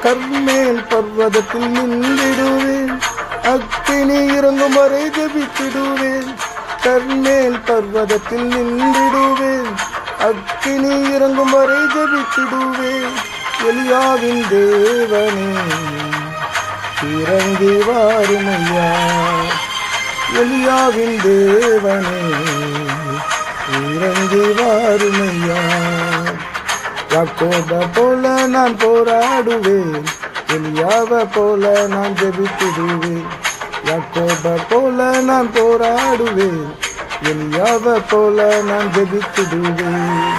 கர்மேல் பர்வதத்தில் நின்றிடுவேன், அக்கினி இறங்கும் வரை ஜெபித்திடுவேன். கர்மேல் பர்வதத்தில் நின்றிடுவேன், அக்கினி இறங்கும் வரை ஜெபித்திடுவேன். எலியாவின் தேவனே இறங்கி வாருமையா, எலியாவின் தேவனே இறங்கி வாருமையா. யாக்கோப போல நான் போராடுவேன், எலியாவை போல நான் ஜெபித்திடுவேன். யாக்கோப போல நான் போராடுவேன், எலியாவை போல நான் ஜெபித்திடுவேன்.